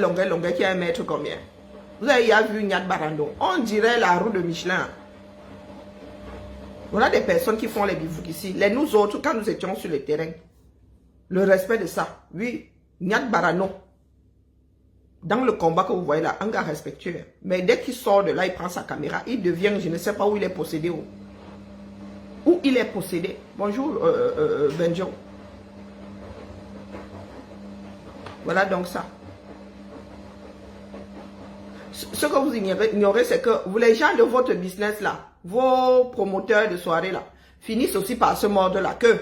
longueur qui a 1 mètre combien? Vous avez déjà vu Nyat Barando? On dirait la roue de Michelin. On a des personnes qui font les bivouacs ici. Les nous autres, quand nous étions sur le terrain, le respect de ça, oui, Nyat Barano. Dans le combat que vous voyez là, un gars respectueux. Mais dès qu'il sort de là, il prend sa caméra, il devient, je ne sais pas où il est possédé. Où il est possédé. Bonjour, Benjo. Voilà donc ça. Ce que vous ignorez, c'est que vous, les gens de votre business là, vos promoteurs de soirée là, finissent aussi par se mordre la queue.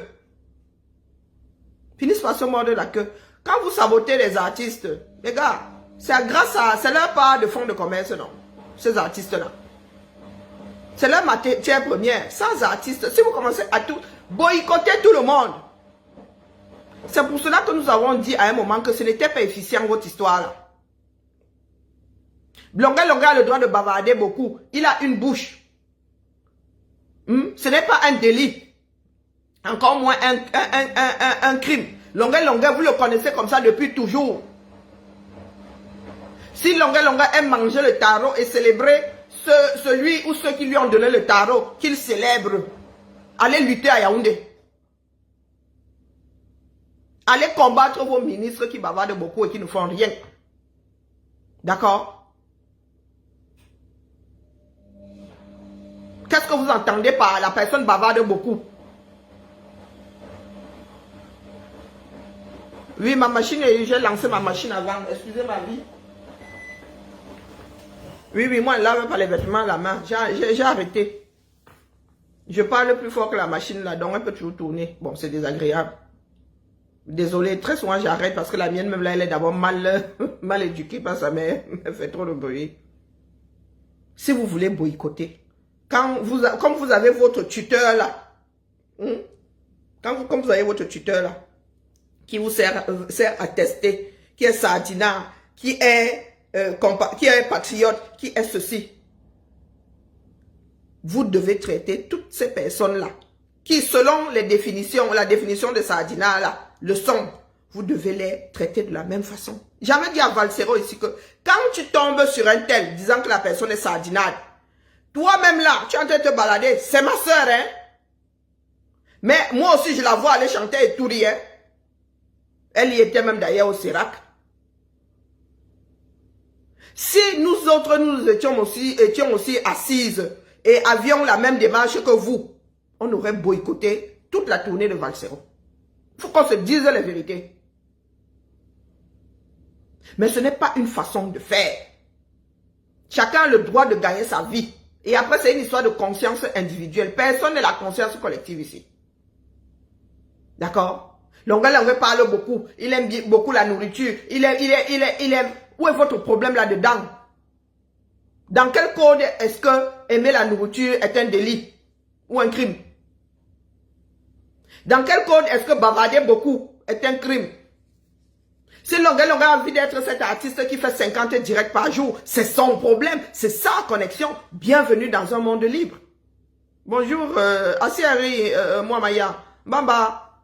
Finissent par se mordre la queue. Quand vous sabotez les artistes, les gars, c'est grâce à, c'est leur part de fonds de commerce, non? Ces artistes-là. C'est leur matière première. Sans artistes, si vous commencez à tout boycotter tout le monde, c'est pour cela que nous avons dit à un moment que ce n'était pas efficient votre histoire là. Longa a le droit de bavarder beaucoup. Il a une bouche. Ce n'est pas un délit. Encore moins un crime. Longa, vous le connaissez comme ça depuis toujours. Si Longa aime manger le tarot et célébrer celui ou ceux qui lui ont donné le tarot, qu'il célèbre, allez lutter à Yaoundé. Allez combattre vos ministres qui bavardent beaucoup et qui ne font rien. D'accord? Qu'est-ce que vous entendez par la personne bavarde beaucoup? Oui, ma machine, j'ai lancé ma machine avant. Excusez ma vie. Oui, moi, je ne lave pas les vêtements à la main. J'ai arrêté. Je parle plus fort que la machine là, donc elle peut toujours tourner. Bon, c'est désagréable. Désolé, très souvent j'arrête parce que la mienne, même là, elle est d'abord mal éduquée par sa mère. Elle fait trop de bruit. Si vous voulez boycotter, comme vous avez votre tuteur là, comme vous avez votre tuteur là, qui vous sert à tester, qui est Sardina, qui est patriote, qui est ceci, vous devez traiter toutes ces personnes-là, qui selon la définition de Sardina là, le sont, vous devez les traiter de la même façon. J'avais dit à Valsero ici que quand tu tombes sur un tel disant que la personne est sardinade, toi-même là, tu es en train de te balader, c'est ma soeur, hein. Mais moi aussi, je la vois aller chanter et tout rien. Elle y était même d'ailleurs au Sirac. Si nous autres, nous étions aussi assises et avions la même démarche que vous, on aurait boycotté toute la tournée de Valsero. Il faut qu'on se dise la vérité. Mais ce n'est pas une façon de faire. Chacun a le droit de gagner sa vie. Et après, c'est une histoire de conscience individuelle. Personne n'a la conscience collective ici. D'accord? Longa parle beaucoup. Il aime beaucoup la nourriture. Il aime. Où est votre problème là-dedans? Dans quel code est-ce que aimer la nourriture est un délit ou un crime? Dans quel code est-ce que bavarder beaucoup est un crime? Si Longa a envie d'être cet artiste qui fait 50 directs par jour, c'est son problème, c'est sa connexion. Bienvenue dans un monde libre. Bonjour, Asiari, moi Maya, Bamba.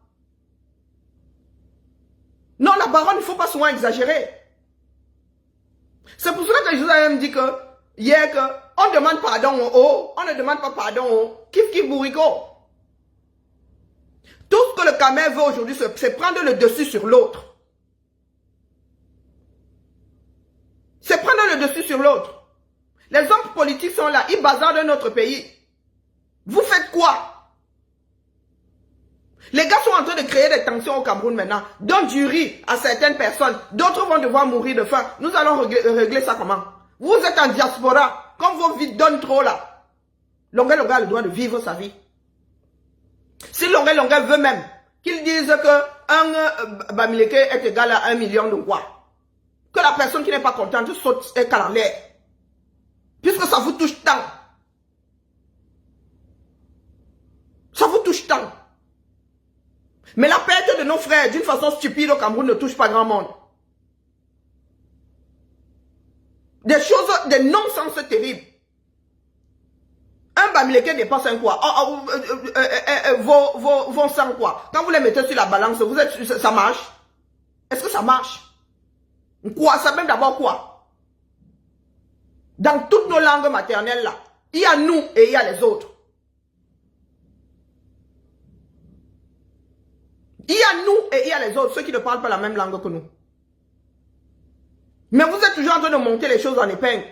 Non, la baronne, il ne faut pas souvent exagérer. C'est pour cela que je vous avais dit que hier on demande pardon au haut, on ne demande pas pardon au kif bourrico. Tout ce que le Camer veut aujourd'hui, c'est prendre le dessus sur l'autre. C'est prendre le dessus sur l'autre. Les hommes politiques sont là, ils bazardent notre pays. Vous faites quoi? Les gars sont en train de créer des tensions au Cameroun maintenant. Donnent du riz à certaines personnes. D'autres vont devoir mourir de faim. Nous allons régler ça comment? Vous êtes en diaspora. Comme vos vies donnent trop là. Longa a le droit de vivre sa vie. Si Longa veut même qu'ils disent qu'un Bamileke est égal à 1 million de voix. Que la personne qui n'est pas contente saute et cale en l'air. Puisque ça vous touche tant. Ça vous touche tant. Mais la perte de nos frères d'une façon stupide au Cameroun ne touche pas grand monde. Des choses, des non-sens terribles. Un Bamileke dépasse un quoi? Vos 100 quoi? Quand vous les mettez sur la balance, ça marche? Est-ce que ça marche? Quoi, ça même d'abord quoi? Dans toutes nos langues maternelles là, il y a nous et il y a les autres. Il y a nous et il y a les autres, ceux qui ne parlent pas la même langue que nous. Mais vous êtes toujours en train de monter les choses en épingle.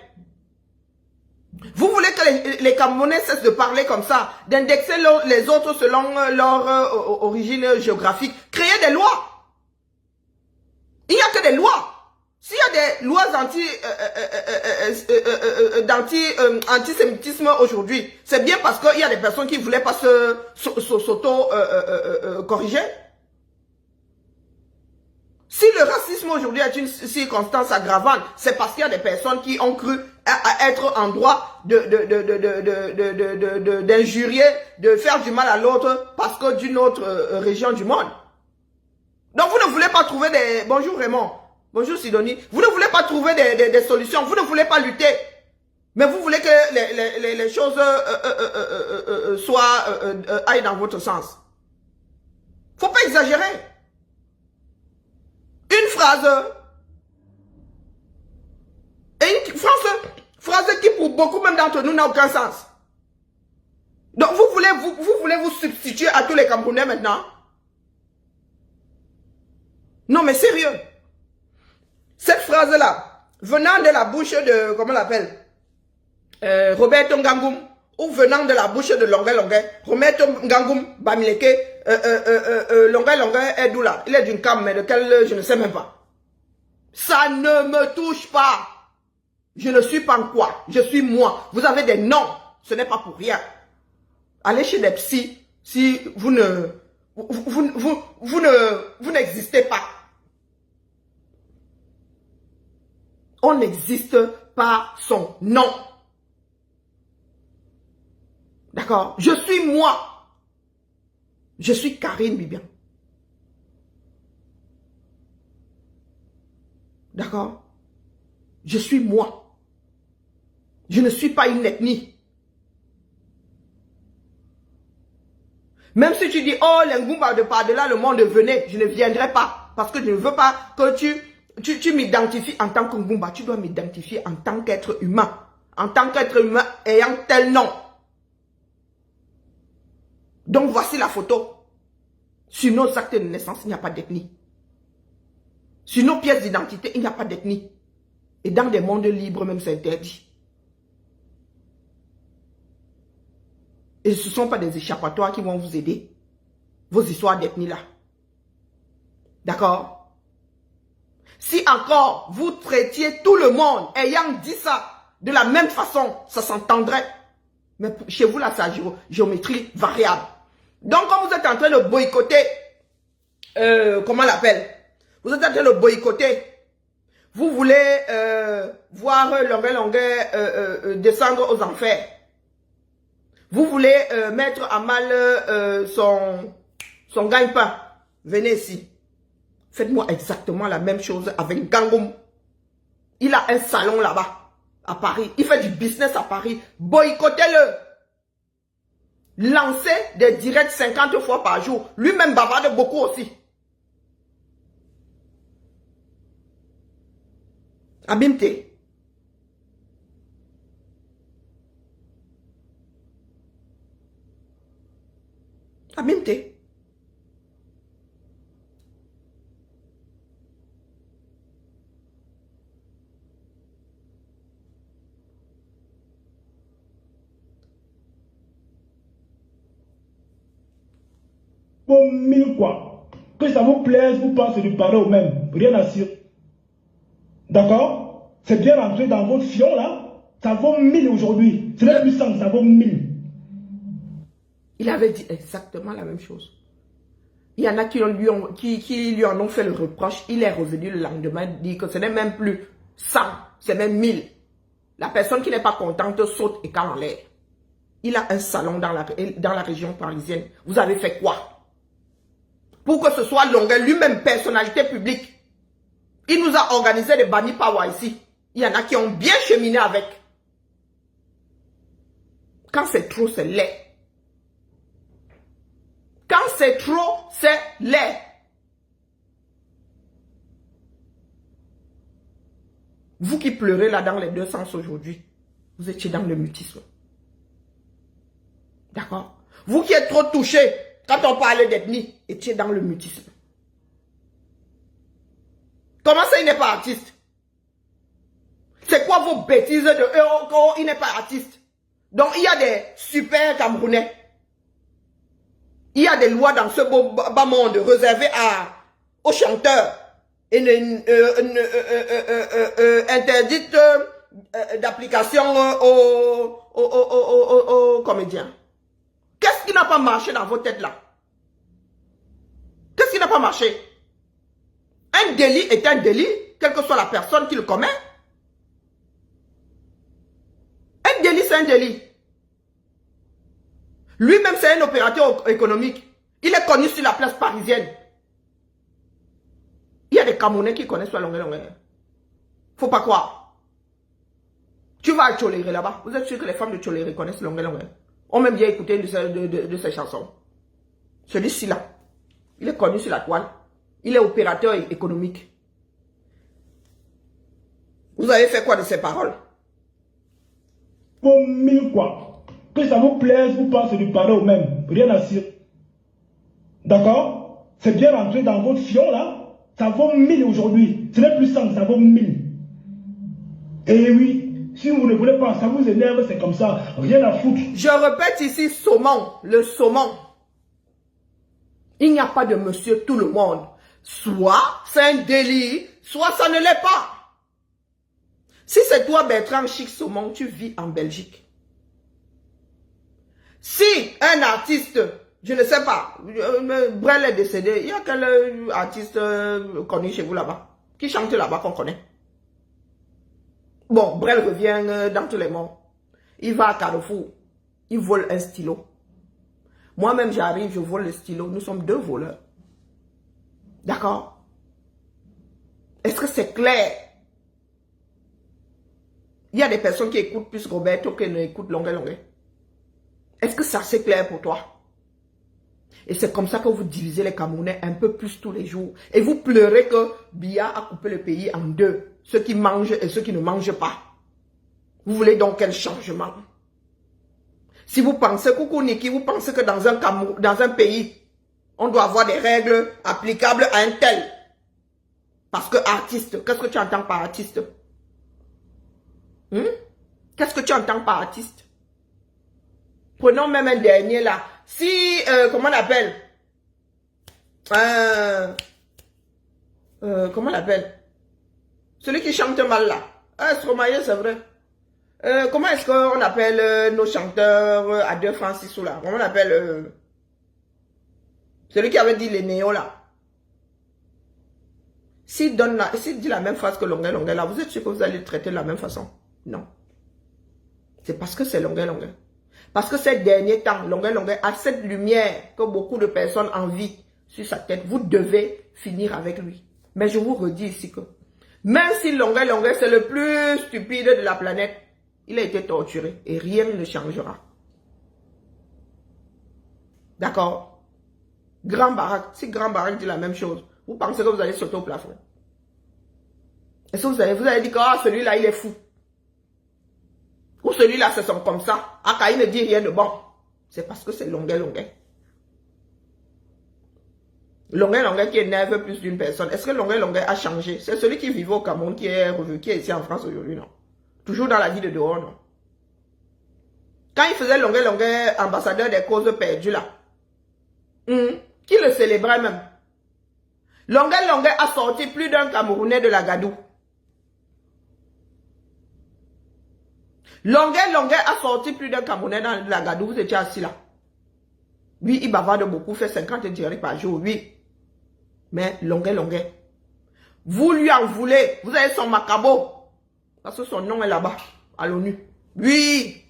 Vous voulez que les Camerounais cessent de parler comme ça, d'indexer les autres selon leur origine géographique. Créer des lois. Il n'y a que des lois. S'il y a des lois antisémitisme aujourd'hui, c'est bien parce qu'il y a des personnes qui ne voulaient pas s'auto-corriger. Si le racisme aujourd'hui est une circonstance aggravante, c'est parce qu'il y a des personnes qui ont cru à être en droit d'injurier, de faire du mal à l'autre parce que d'une autre région du monde. Donc vous ne voulez pas trouver des... Bonjour Raymond, bonjour Sidonie. Vous ne voulez pas trouver des solutions, vous ne voulez pas lutter. Mais vous voulez que les choses aillent dans votre sens. Faut pas exagérer. Une phrase, et une phrase qui pour beaucoup même d'entre nous n'a aucun sens. Donc vous voulez vous substituer à tous les Camerounais maintenant? Non mais sérieux. Cette phrase-là, venant de la bouche de, comment on l'appelle, Roberto Ngangum, ou venant de la bouche de Longuet Longuet, Roberto Ngangum, Bamileke, Longuet Longuet est d'où là? Il est d'une cam, mais de quelle, je ne sais même pas. Ça ne me touche pas. Je ne suis pas quoi. Je suis moi. Vous avez des noms. Ce n'est pas pour rien. Allez chez des psys si vous n'existez pas. On n'existe pas son nom. D'accord? Je suis moi. Je suis Karine Bibian. D'accord? Je suis moi. Je ne suis pas une ethnie. Même si tu dis, oh, les Ngumba de par-delà le monde, venez, je ne viendrai pas. Parce que je ne veux pas que tu m'identifies en tant que Ngumba. Tu dois m'identifier en tant qu'être humain. En tant qu'être humain ayant tel nom. Donc voici la photo. Sur nos actes de naissance, il n'y a pas d'ethnie. Sur nos pièces d'identité, il n'y a pas d'ethnie. Et dans des mondes libres, même c'est interdit. Et ce ne sont pas des échappatoires qui vont vous aider. Vos histoires d'ethnie là. D'accord? Si encore vous traitiez tout le monde ayant dit ça de la même façon, ça s'entendrait. Mais chez vous là, c'est la géométrie variable. Donc, quand vous êtes en train de boycotter, comment on l'appelle? Vous êtes en train de boycotter. Vous voulez voir Longuet descendre aux enfers. Vous voulez mettre à mal son gagne-pain. Venez ici. Faites-moi exactement la même chose avec Ngangum. Il a un salon là-bas, à Paris. Il fait du business à Paris. Boycottez-le. Lancez des directs 50 fois par jour. Lui-même bavarde beaucoup aussi. Abimte. Abimte. Pour mille quoi. Que ça vous plaise, vous pensez du parler au même. Rien à dire. D'accord? C'est bien rentré dans votre fion là. Ça vaut 1000 aujourd'hui. Ce n'est plus 100, ça vaut 1000. Il avait dit exactement la même chose. Il y en a qui lui en ont fait le reproche. Il est revenu le lendemain dit que ce n'est même plus 100, c'est même 1000. La personne qui n'est pas contente saute et cale en l'air. Il a un salon dans la région parisienne. Vous avez fait quoi? Pour que ce soit Longuet, lui-même personnalité publique. Il nous a organisé des Bani Power ici. Il y en a qui ont bien cheminé avec. Quand c'est trop, c'est laid. Quand c'est trop, c'est laid. Vous qui pleurez là dans les deux sens aujourd'hui, vous étiez dans le mutisme. D'accord? Vous qui êtes trop touchés quand on parlait d'ethnie, étiez dans le mutisme. Comment ça, il n'est pas artiste? C'est quoi vos bêtises de il n'est pas artiste? Donc, il y a des super Camerounais. Il y a des lois dans ce beau bas monde réservées aux chanteurs et interdites d'application aux comédiens. Qu'est-ce qui n'a pas marché dans vos têtes là? Qu'est-ce qui n'a pas marché? Un délit est un délit, quelle que soit la personne qui le commet. Un délit, c'est un délit. Lui-même, c'est un opérateur économique. Il est connu sur la place parisienne. Il y a des Camerounais qui connaissent la longueur. Faut pas croire. Tu vas à Tcholéré là-bas. Vous êtes sûr que les femmes de Tcholéré connaissent longueur. On même bien écouté de ces chansons. Celui-ci là, il est connu sur la toile. Il est opérateur économique. Vous avez fait quoi de ces paroles? Pour mille quoi. Que ça vous plaise, vous pensez du pareil au même. Rien à cirer. D'accord? C'est bien rentré dans votre fion là. Ça vaut 1000 aujourd'hui. Ce n'est plus 100, ça vaut 1000. Et oui, si vous ne voulez pas, ça vous énerve, c'est comme ça. Rien à foutre. Je répète ici, saumon. Le saumon. Il n'y a pas de monsieur tout le monde. Soit c'est un délit, soit ça ne l'est pas. Si c'est toi, Bertrand Chic Saumon, tu vis en Belgique. Si un artiste, je ne sais pas, Brel est décédé, il y a quel artiste connu chez vous là-bas, qui chante là-bas qu'on connaît. Bon, Brel revient dans tous les mondes. Il va à Carrefour, il vole un stylo. Moi-même, j'arrive, je vole le stylo. Nous sommes deux voleurs. D'accord? Est-ce que c'est clair? Il y a des personnes qui écoutent plus Roberto que n'écoutent Longueur. Est-ce que ça c'est clair pour toi? Et c'est comme ça que vous divisez les Camerounais un peu plus tous les jours. Et vous pleurez que Biya a coupé le pays en deux. Ceux qui mangent et ceux qui ne mangent pas. Vous voulez donc quel changement? Si vous pensez, coucou Niki, vous pensez que dans un pays, on doit avoir des règles applicables à un tel. Parce que artiste, qu'est-ce que tu entends par artiste? Qu'est-ce que tu entends par artiste? Prenons même un dernier là. Si, comment on appelle? Comment on appelle? Celui qui chante mal là. Stromae, c'est vrai. Comment est-ce qu'on appelle nos chanteurs à 2 francs 6 sous là? Comment on appelle celui qui avait dit les néos là? S'il dit la même phrase que Longueur là, vous êtes sûr que vous allez le traiter de la même façon? Non. C'est parce que c'est Longueur. Parce que ces derniers temps, Longueur a cette lumière que beaucoup de personnes envient sur sa tête. Vous devez finir avec lui. Mais je vous redis ici que même si Longueur c'est le plus stupide de la planète, il a été torturé et rien ne changera. D'accord? Grand Barack, si Grand Barack dit la même chose, vous pensez que vous allez sauter au plafond? Est-ce que vous allez dire que celui-là il est fou? Ou celui-là se sent comme ça. Aka il ne dit rien de bon. C'est parce que c'est Longueur. Longueur qui énerve plus d'une personne. Est-ce que Longueur a changé? C'est celui qui vivait au Cameroun qui est revenu, qui est ici en France aujourd'hui, non? Toujours dans la vie de dehors, non? Quand il faisait Longueur ambassadeur des causes perdues là, qui le célébrait même. Longueur a sorti plus d'un Camerounais de la Gadou. Longueur a sorti plus d'un Camerounais dans la Gadou. Vous étiez assis là. Lui, il bavarde beaucoup, fait 50 directs par jour, oui. Mais Longueur. Vous lui en voulez. Vous avez son macabo. Parce que son nom est là-bas, à l'ONU. Oui.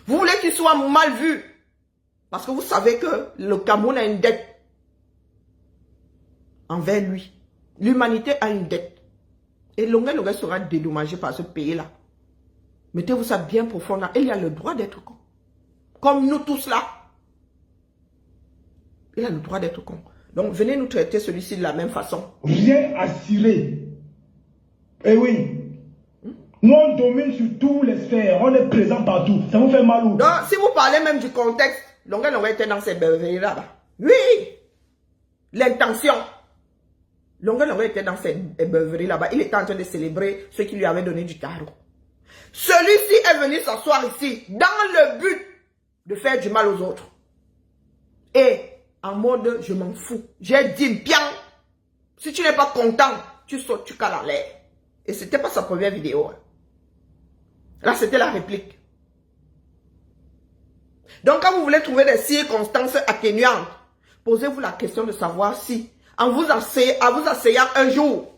Vous voulez qu'il soit mal vu. Parce que vous savez que le Cameroun a une dette envers lui. L'humanité a une dette. Et Longueur sera dédommagé par ce pays-là. Mettez-vous ça bien profond. Il a le droit d'être con. Comme nous tous là. Il a le droit d'être con. Donc venez nous traiter celui-ci de la même façon. Rien à cirer. Eh oui. Nous, on domine sur tous les sphères. On est présent partout. Ça vous fait mal ou? Donc, si vous parlez même du contexte, Longueuil était dans ces beuveries là-bas. Oui. L'intention. Longueuil était dans ces beuveries là-bas. Il était en train de célébrer ceux qui lui avaient donné du tarot. Celui-ci est venu s'asseoir ici dans le but de faire du mal aux autres. Et en mode, je m'en fous. J'ai dit bien. Si tu n'es pas content, tu sautes, tu cales en l'air. Et c'était pas sa première vidéo. Là, c'était la réplique. Donc, quand vous voulez trouver des circonstances atténuantes, posez-vous la question de savoir si, en vous asseyant un jour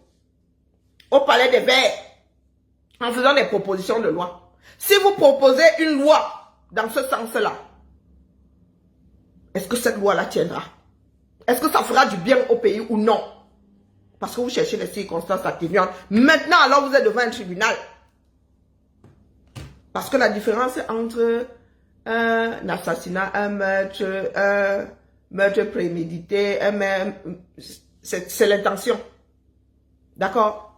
au Palais des Verts, en faisant des propositions de loi, si vous proposez une loi dans ce sens-là, est-ce que cette loi-là tiendra? Est-ce que ça fera du bien au pays ou non? Parce que vous cherchez les circonstances atténuantes. Maintenant, alors, vous êtes devant un tribunal. Parce que la différence entre un assassinat, un meurtre prémédité, c'est l'intention. D'accord?